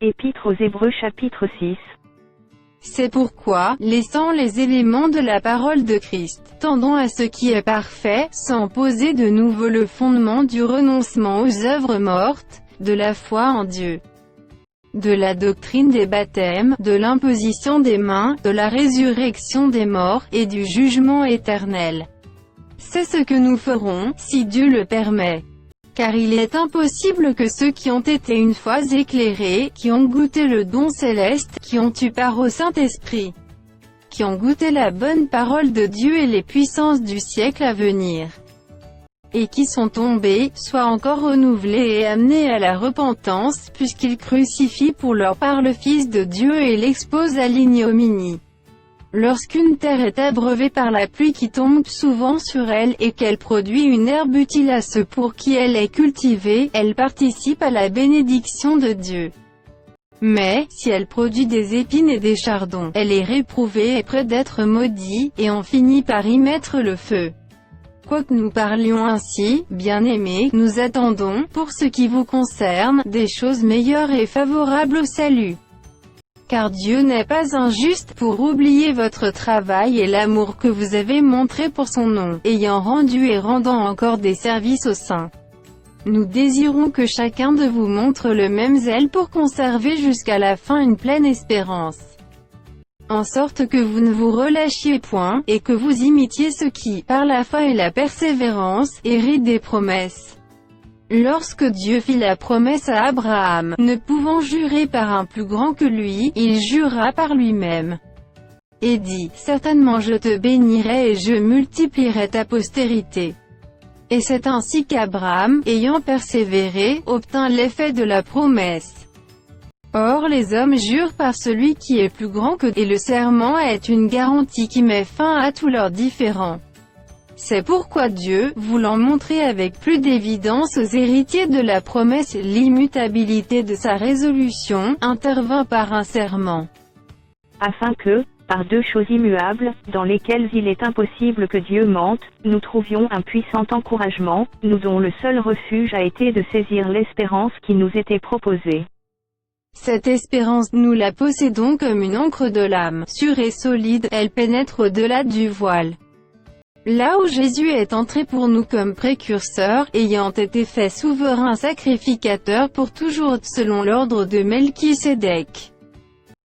Épître aux Hébreux chapitre 6. C'est pourquoi, laissant les éléments de la parole de Christ, tendons à ce qui est parfait, sans poser de nouveau le fondement du renoncement aux œuvres mortes, de la foi en Dieu, de la doctrine des baptêmes, de l'imposition des mains, de la résurrection des morts, et du jugement éternel. C'est ce que nous ferons, si Dieu le permet. Car il est impossible que ceux qui ont été une fois éclairés, qui ont goûté le don céleste, qui ont eu part au Saint-Esprit, qui ont goûté la bonne parole de Dieu et les puissances du siècle à venir, et qui sont tombés, soient encore renouvelés et amenés à la repentance, puisqu'ils crucifient pour leur part le Fils de Dieu et l'exposent à l'ignominie. Lorsqu'une terre est abreuvée par la pluie qui tombe souvent sur elle, et qu'elle produit une herbe utile à ceux pour qui elle est cultivée, elle participe à la bénédiction de Dieu. Mais, si elle produit des épines et des chardons, elle est réprouvée et près d'être maudite, et on finit par y mettre le feu. Quoique nous parlions ainsi, bien-aimés, nous attendons, pour ce qui vous concerne, des choses meilleures et favorables au salut. Car Dieu n'est pas injuste pour oublier votre travail et l'amour que vous avez montré pour son nom, ayant rendu et rendant encore des services aux saints. Nous désirons que chacun de vous montre le même zèle pour conserver jusqu'à la fin une pleine espérance, en sorte que vous ne vous relâchiez point, et que vous imitiez ceux qui, par la foi et la persévérance, héritent des promesses. Lorsque Dieu fit la promesse à Abraham, ne pouvant jurer par un plus grand que lui, il jura par lui-même, et dit, « Certainement je te bénirai et je multiplierai ta postérité. » Et c'est ainsi qu'Abraham, ayant persévéré, obtint l'effet de la promesse. Or les hommes jurent par celui qui est plus grand qu'eux, et le serment est une garantie qui met fin à tous leurs différends. C'est pourquoi Dieu, voulant montrer avec plus d'évidence aux héritiers de la promesse l'immutabilité de sa résolution, intervint par un serment, Afin que, par deux choses immuables, dans lesquelles il est impossible que Dieu mente, nous trouvions un puissant encouragement, nous dont le seul refuge a été de saisir l'espérance qui nous était proposée. Cette espérance, nous la possédons comme une encre de l'âme, sûre et solide, elle pénètre au-delà du voile. Là où Jésus est entré pour nous comme précurseur, ayant été fait souverain sacrificateur pour toujours, selon l'ordre de Melchisédek.